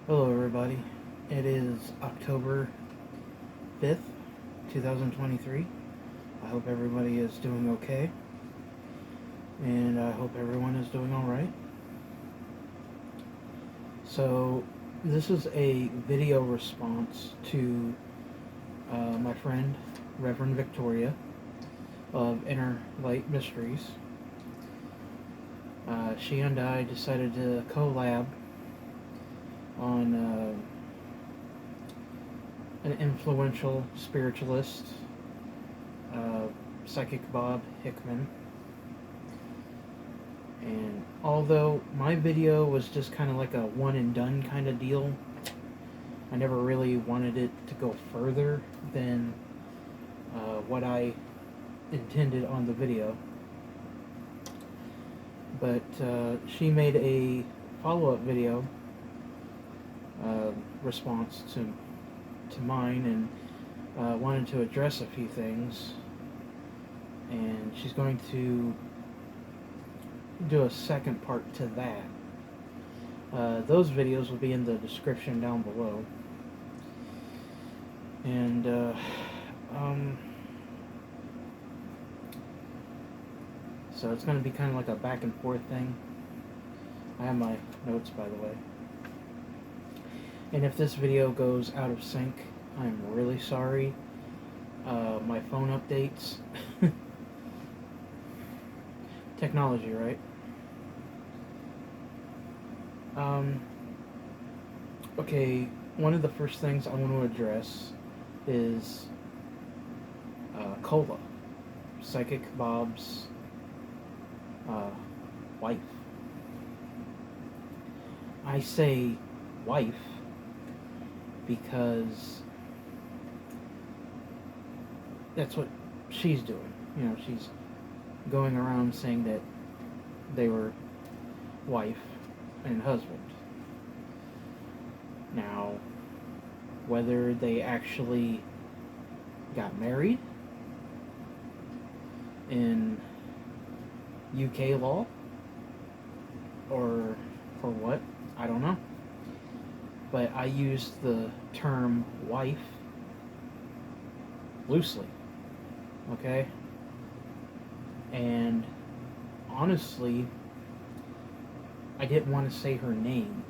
Hello everybody, it is October 5th, 2023. I hope everybody is doing okay, and I hope everyone is doing alright. So, this is a video response to my friend, Rev Viktoria, of Inner Light Mysteries. She and I decided to collab on an influential spiritualist, Psychic Bob Hickman. And although my video was just kind of like a one and done kind of deal, I never really wanted it to go further than what I intended on the video. But she made a follow-up video response to mine, and wanted to address a few things, and she's going to do a second part to that. Those videos will be in the description down below, and so it's going to be kind of like a back and forth thing. I have my notes, by the way. And if this video goes out of sync, I'm really sorry. My phone updates. Technology, right? Okay, one of the first things I want to address is Cola, Psychic Bob's wife. I say wife because that's what she's doing. You know, she's going around saying that they were wife and husband. Now, whether they actually got married in UK law or what, I don't know. But I used the term wife loosely, okay? And honestly, I didn't want to say her name.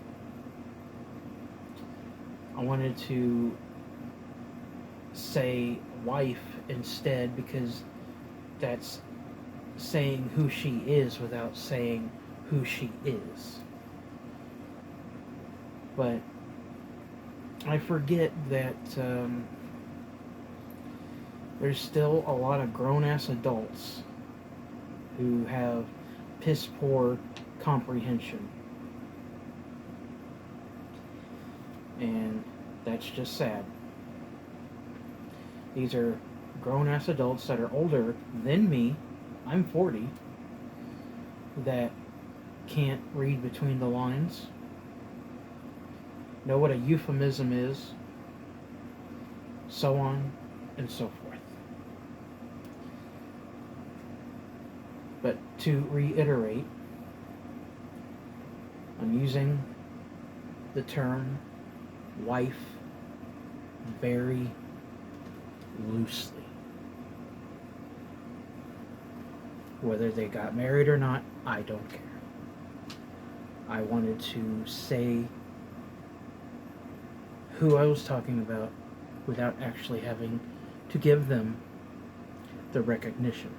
I wanted to say wife instead, because that's saying who she is without saying who she is. But I forget that there's still a lot of grown-ass adults who have piss-poor comprehension. And that's just sad. These are grown-ass adults that are older than me. I'm 40. That can't read between the lines, know what a euphemism is, so on and so forth. But to reiterate, I'm using the term wife very loosely. Whether they got married or not, I don't care. I wanted to say who I was talking about without actually having to give them the recognition.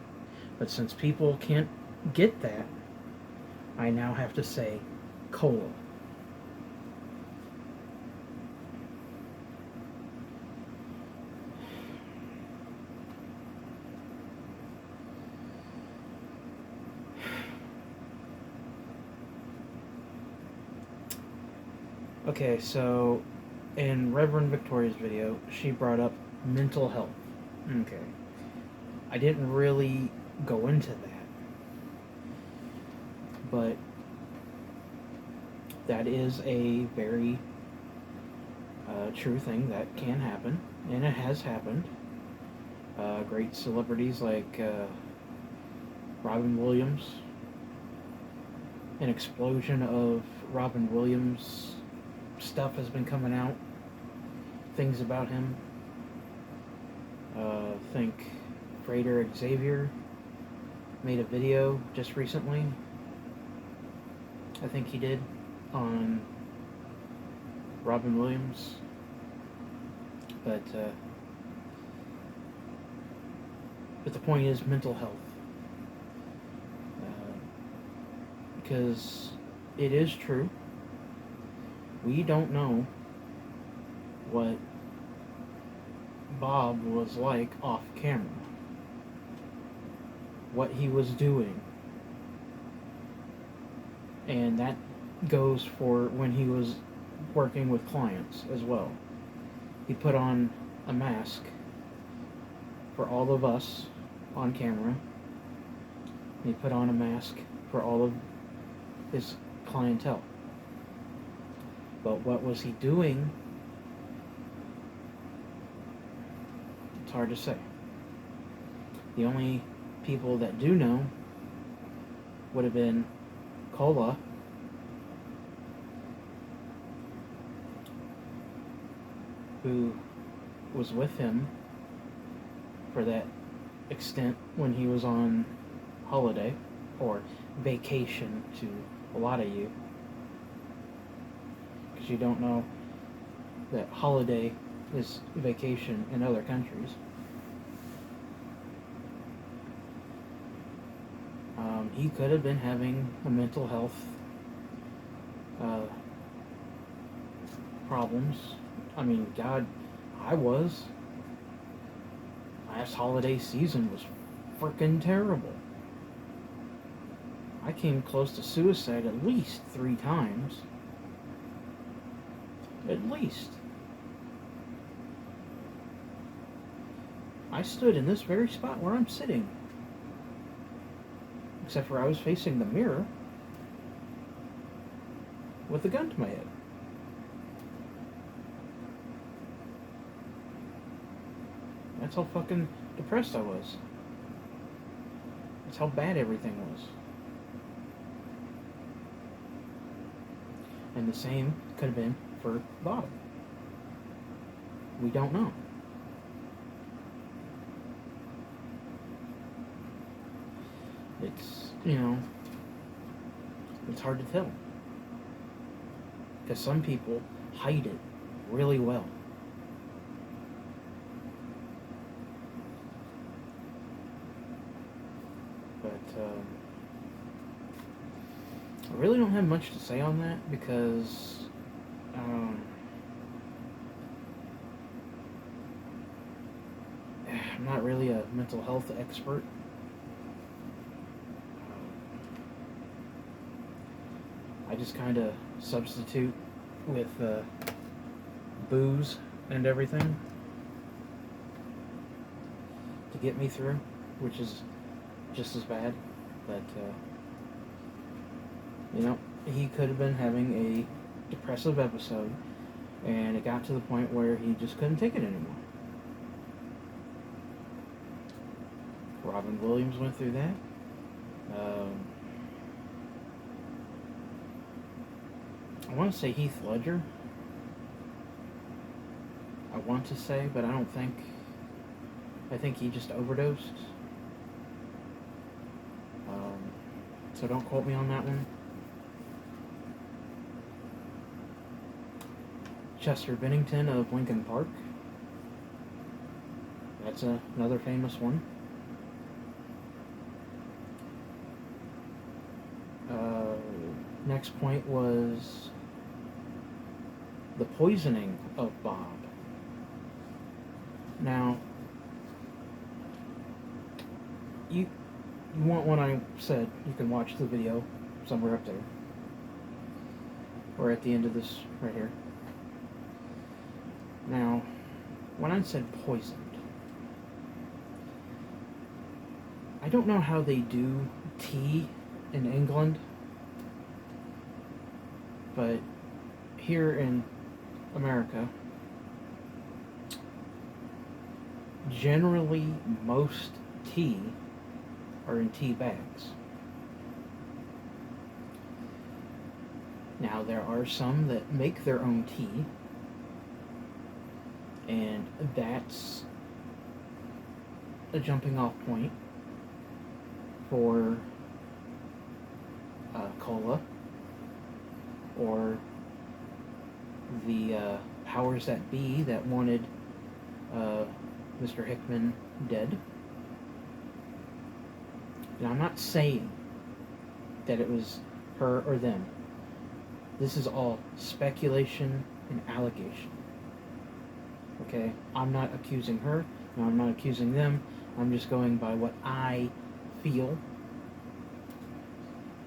But since people can't get that, I now have to say Cola. Okay, so in Reverend Victoria's video, she brought up mental health. Okay. I didn't really go into that, but that is a very true thing that can happen, and it has happened. Great celebrities like Robin Williams. An explosion of Robin Williams stuff has been coming out. Things about him. I think Freighter Xavier made a video just recently. I think he did on Robin Williams. But the point is mental health. Because it is true. We don't know what Bob was like off camera. What he was doing. And that goes for when he was working with clients as well. He put on a mask for all of us on camera. He put on a mask for all of his clientele. But what was he doing? It's hard to say. The only people that do know would have been Cola, who was with him for that extent when he was on holiday or vacation to a lot of you, because you don't know that holiday is vacation in other countries. He could have been having a mental health problems. I mean, God, I was. Last holiday season was frickin' terrible. I came close to suicide at least 3 times. At least. I stood in this very spot where I'm sitting. Except for I was facing the mirror with a gun to my head. That's how fucking depressed I was. That's how bad everything was. And the same could have been for Bob. We don't know. It's, it's hard to tell. Because some people hide it really well. But I really don't have much to say on that because I'm not really a mental health expert. I just kind of substitute with booze and everything to get me through, which is just as bad. But he could have been having a depressive episode, and it got to the point where he just couldn't take it anymore. Robin Williams went through that. I want to say Heath Ledger. I want to say, but I don't think. I think he just overdosed. So don't quote me on that one. Chester Bennington of Lincoln Park. That's another famous one. Next point was the poisoning of Bob. Now, you want what I said, you can watch the video somewhere up there. Or at the end of this right here. Now, when I said poisoned, I don't know how they do tea in England, but here in America, generally most tea are in tea bags. Now, there are some that make their own tea, and that's a jumping off point for cola, or the powers that be that wanted Mr. Hickman dead. And I'm not saying that it was her or them. This is all speculation and allegation. Okay? I'm not accusing her. No, I'm not accusing them. I'm just going by what I feel.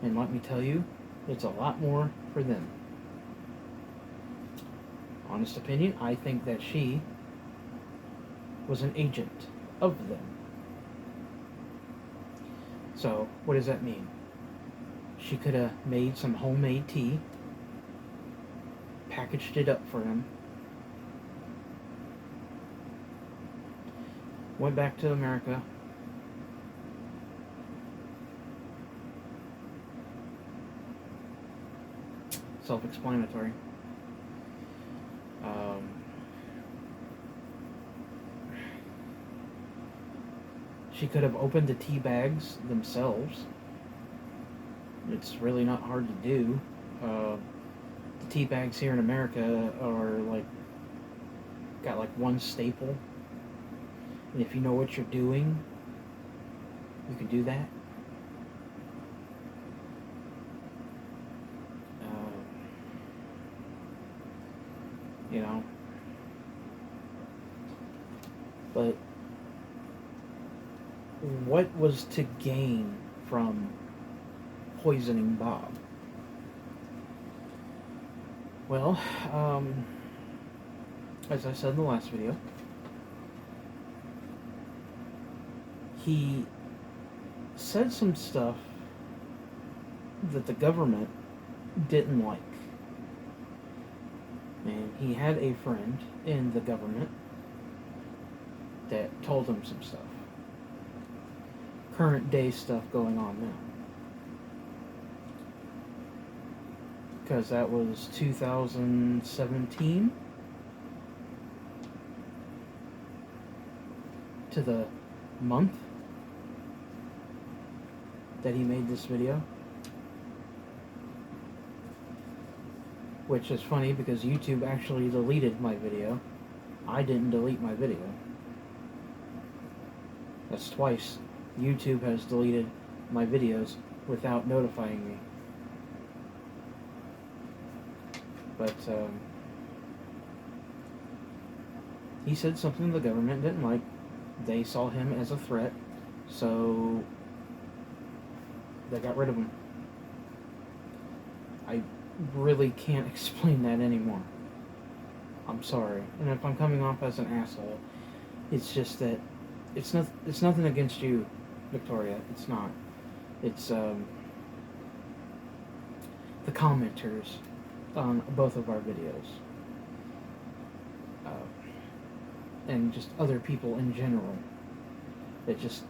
And let me tell you, it's a lot more for them. Honest opinion, I think that she was an agent of them. So, what does that mean? She could have made some homemade tea, packaged it up for him, went back to America, self-explanatory. She could have opened the tea bags themselves. It's really not hard to do. The tea bags here in America are got one staple. And if you know what you're doing, you can do that. You know. But what was to gain from poisoning Bob? Well, as I said in the last video, he said some stuff that the government didn't like. And he had a friend in the government that told him some stuff. Current day stuff going on now. Because that was 2017 to the month that he made this video. Which is funny because YouTube actually deleted my video. I didn't delete my video. That's twice YouTube has deleted my videos without notifying me. But he said something the government didn't like. They saw him as a threat, so they got rid of him. I really can't explain that anymore. I'm sorry. And if I'm coming off as an asshole, it's just that it's nothing against you, Victoria. It's not. It's the commenters on both of our videos. And just other people in general that just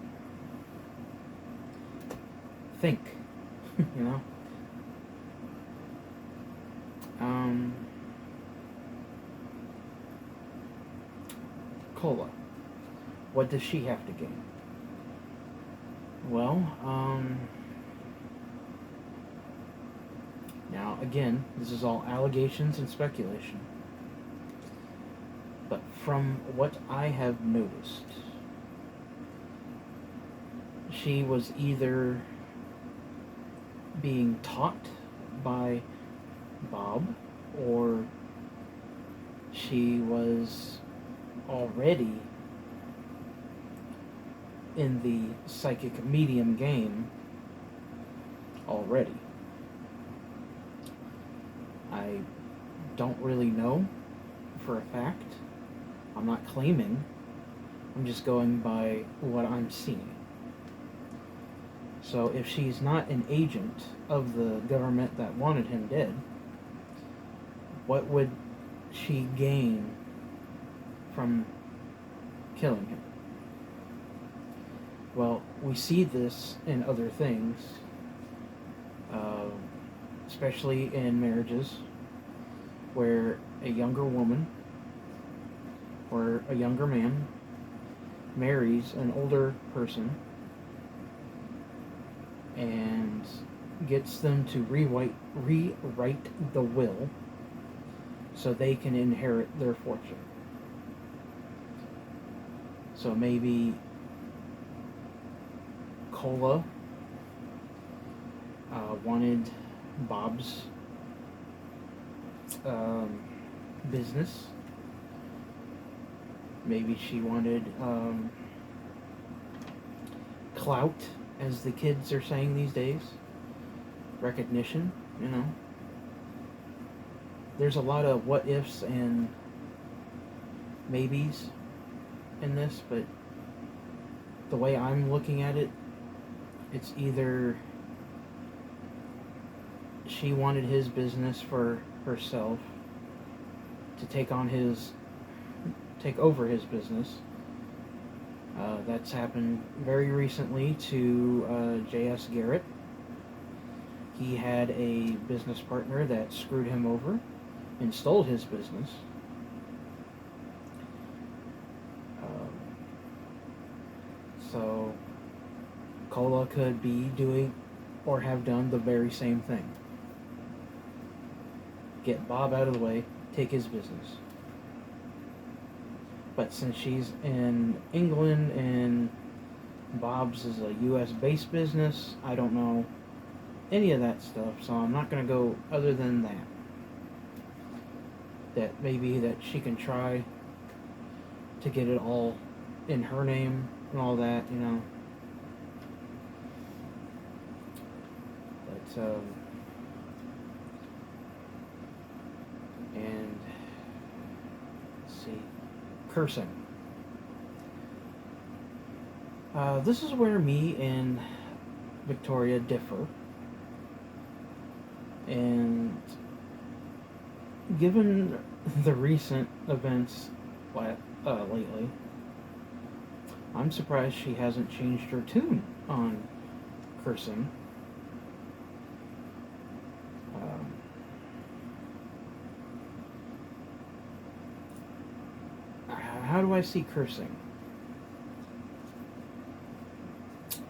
think, you know? Cola. What does she have to gain? Well, now again, this is all allegations and speculation. But from what I have noticed, she was either being taught by Bob, or she was already in the psychic medium game already. I don't really know for a fact. I'm not claiming. I'm just going by what I'm seeing. So if she's not an agent of the government that wanted him dead, what would she gain from killing him? Well, we see this in other things, uh, especially in marriages, where a younger woman or a younger man marries an older person and gets them to rewrite the will so they can inherit their fortune. So maybe Cola wanted Bob's business. Maybe she wanted clout, as the kids are saying these days. Recognition, you know. There's a lot of what ifs and maybes in this, but the way I'm looking at it, it's either she wanted his business for herself to take over his business. That's happened very recently to J.S. Garrett. He had a business partner that screwed him over and stole his business. So Cola could be doing or have done the very same thing. Get Bob out of the way, take his business. But since she's in England and Bob's is a US based business, I don't know any of that stuff, so I'm not going to go other than that. That maybe that she can try to get it all in her name and all that, you know. But, and, let's see, cursing. This is where me and Victoria differ. And given the recent events lately, I'm surprised she hasn't changed her tune on cursing. How do I see cursing?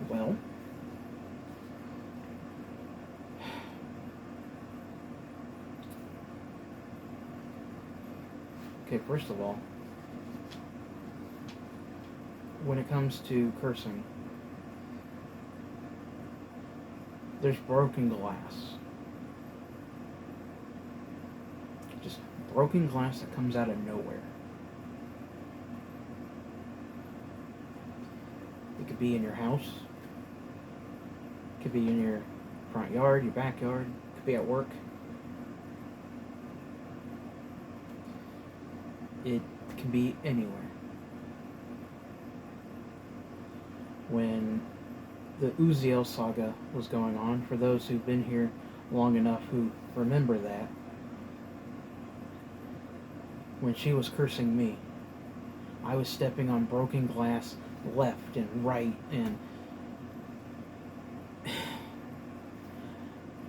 Well, okay, first of all, when it comes to cursing, there's broken glass. Just broken glass that comes out of nowhere. It could be in your house. It could be in your front yard, your backyard. It could be at work. It can be anywhere. When the Uziel saga was going on, for those who've been here long enough who remember that, when she was cursing me, I was stepping on broken glass left and right, and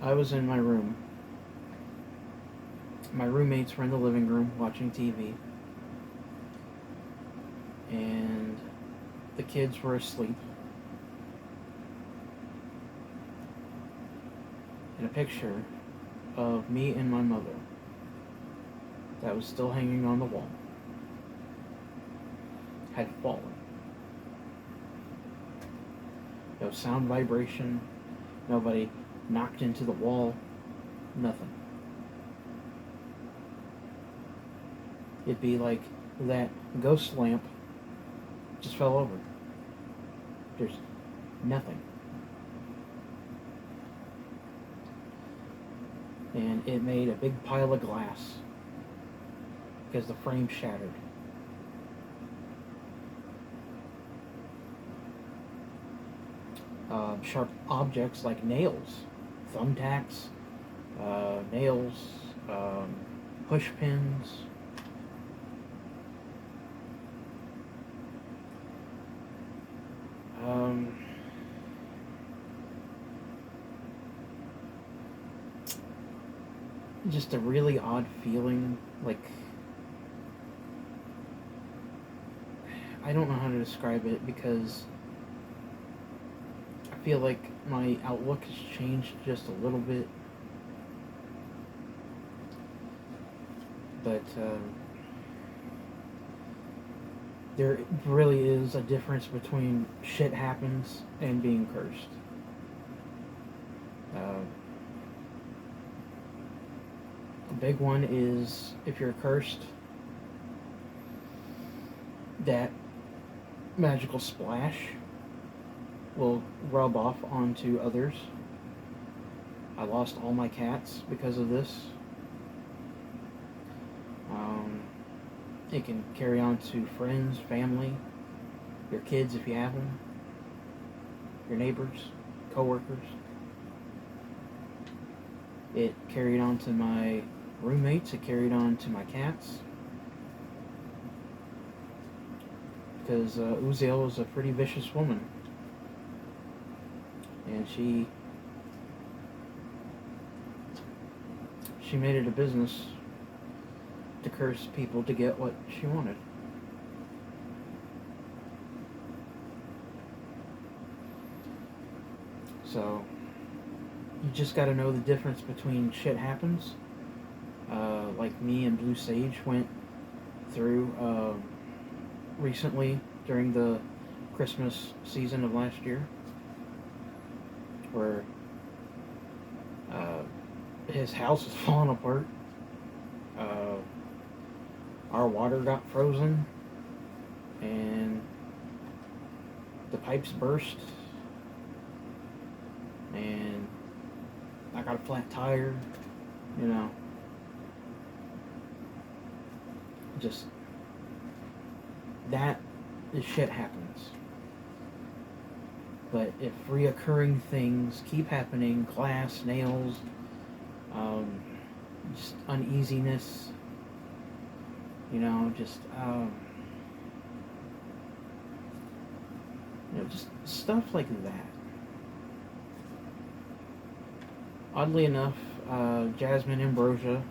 I was in my room. My roommates were in the living room watching TV, and the kids were asleep. And a picture of me and my mother that was still hanging on the wall had fallen. No sound vibration, nobody knocked into the wall, nothing. It'd be like that ghost lamp just fell over. There's nothing. And it made a big pile of glass because the frame shattered. Sharp objects like nails, thumbtacks, nails, push pins. just a really odd feeling, like, I don't know how to describe it, because I feel like my outlook has changed just a little bit, but there really is a difference between shit happens and being cursed. A big one is, if you're cursed, that magical splash will rub off onto others. I lost all my cats because of this. It can carry on to friends, family, your kids if you have them, your neighbors, co-workers. It carried on to my roommates, it carried on to my cats. Because Uziel was a pretty vicious woman. And she made it a business to curse people to get what she wanted. So, you just gotta know the difference between shit happens. Like me and Blue Sage went through recently during the Christmas season of last year, where his house was falling apart. Our water got frozen, and the pipes burst, and I got a flat tire, you know. Just, that is shit happens. But if reoccurring things keep happening, glass, nails, just uneasiness, you know, just just stuff like that. Oddly enough, Jasmine Ambrosia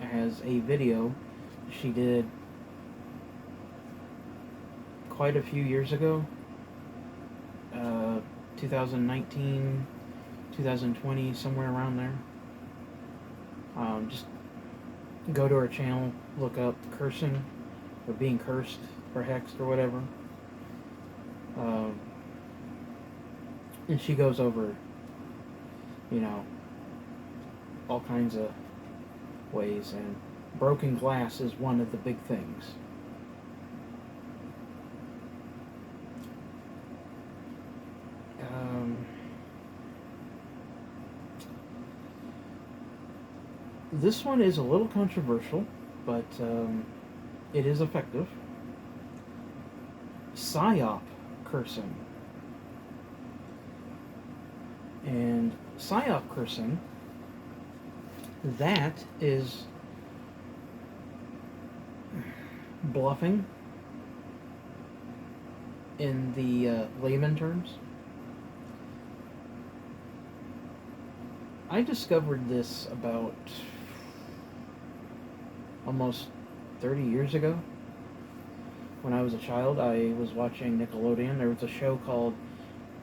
has a video she did quite a few years ago, 2019, 2020, somewhere around there. Just go to her channel, look up cursing, or being cursed, or hexed, or whatever. And she goes over, you know, all kinds of ways, and broken glass is one of the big things. This one is a little controversial, but it is effective. Psyop cursing. And psyop cursing, that is bluffing in the layman terms. I discovered this about almost 30 years ago. When I was a child, I was watching Nickelodeon. There was a show called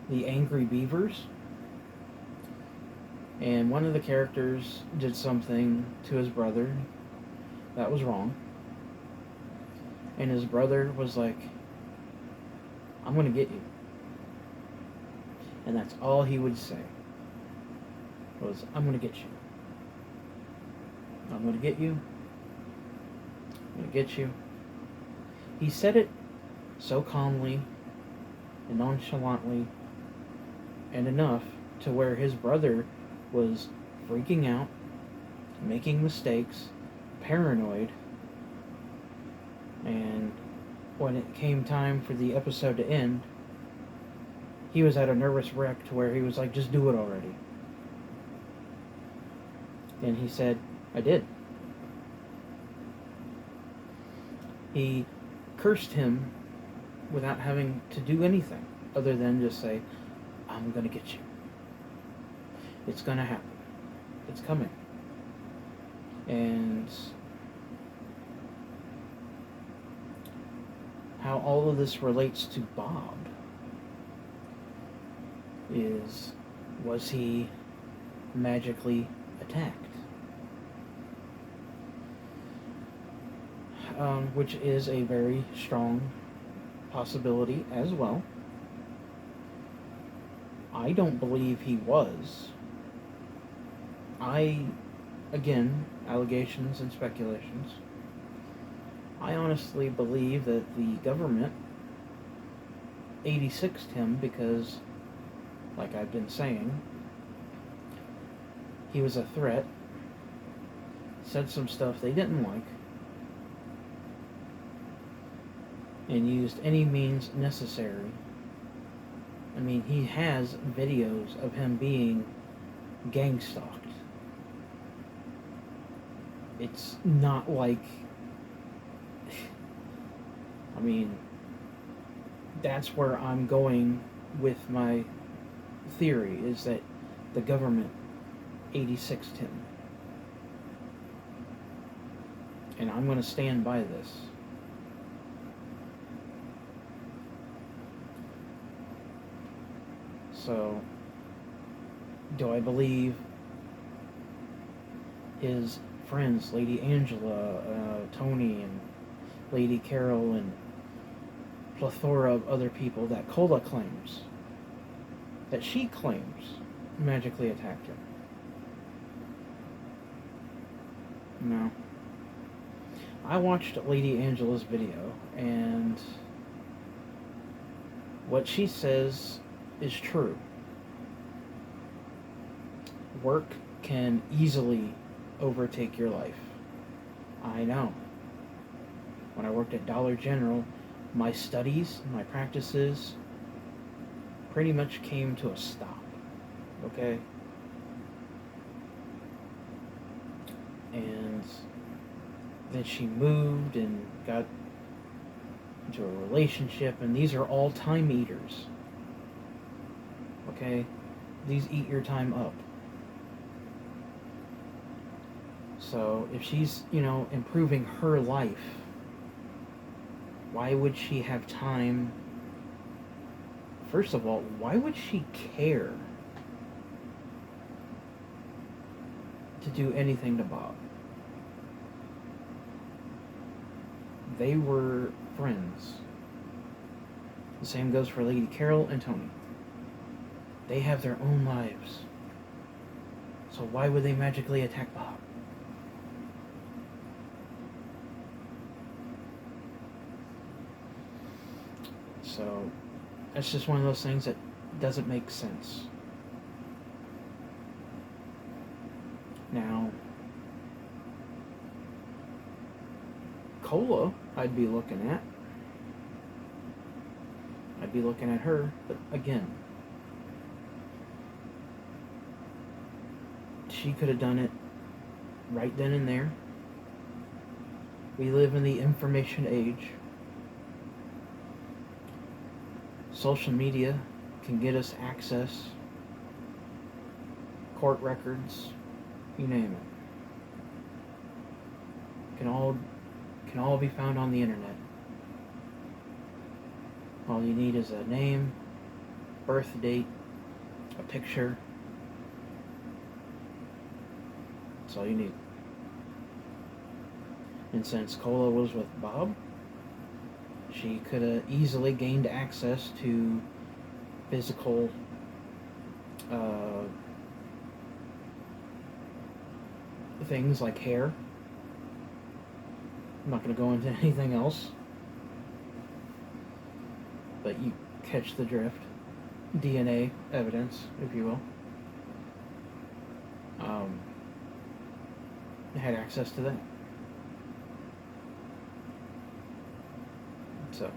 The Angry Beavers. And one of the characters did something to his brother that was wrong. And his brother was like, "I'm gonna get you." And that's all he would say. Was, "I'm gonna get you. I'm gonna get you. I'm gonna get you." He said it so calmly and nonchalantly, and enough to where his brother was freaking out, making mistakes, paranoid, and when it came time for the episode to end, he was at a nervous wreck to where he was like, "Just do it already." And he said, "I did." He cursed him without having to do anything. other than just say, I'm gonna get you. It's gonna happen. It's coming. And how all of this relates to Bob is, was he magically attacked? Which is a very strong possibility as well. I don't believe he was. Again, allegations and speculations. I honestly believe that the government 86'd him because, like I've been saying, he was a threat, said some stuff they didn't like, and used any means necessary. I mean, he has videos of him being gang stalked. It's not like, I mean, that's where I'm going with my theory, is that the government 86'd him. And I'm going to stand by this. So, do I believe his friends, Lady Angela, Tony, and Lady Carol, and plethora of other people that Cola claims, that she claims magically attacked her? No. I watched Lady Angela's video, and what she says is true. Work can easily overtake your life. I know. When I worked at Dollar General, my studies, my practices pretty much came to a stop. Okay? And then she moved and got into a relationship, and these are all time eaters. Okay? These eat your time up. So if she's, improving her life, why would she have time? First of all, why would she care to do anything to Bob? They were friends. The same goes for Lady Carol and Tony. They have their own lives. So why would they magically attack Bob? So that's just one of those things that doesn't make sense. Now, Cola, I'd be looking at. I'd be looking at her, but again, she could have done it right then and there. We live in the information age. Social media can get us access, court records, you name it. Can all be found on the internet. All you need is a name, birth date, a picture. That's all you need. And since Cola was with Bob, she could have easily gained access to physical things like hair. I'm not going to go into anything else, but you catch the drift. DNA evidence, if you will. Had access to that. So,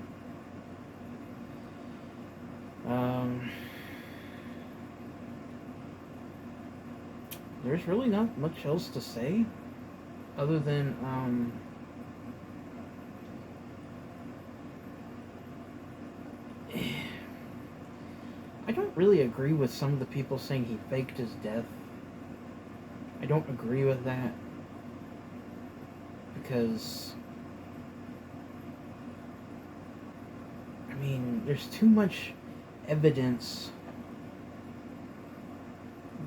there's really not much else to say other than I don't really agree with some of the people saying he faked his death. I don't agree with that. Because, I mean, there's too much evidence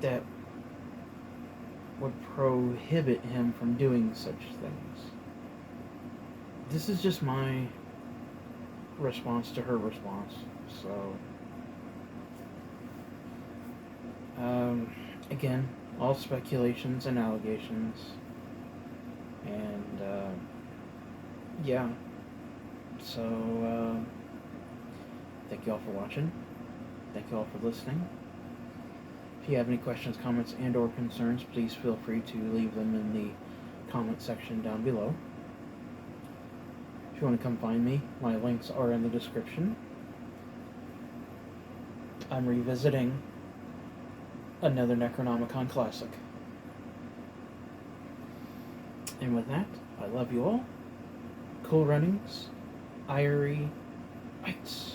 that would prohibit him from doing such things. This is just my response to her response. So, again, all speculations and allegations. And, yeah. So, thank you all for watching. Thank you all for listening. If you have any questions, comments, and or concerns, please feel free to leave them in the comment section down below. If you want to come find me, my links are in the description. I'm revisiting another Necronomicon classic. And with that, I love you all. Cool runnings. Irie bites.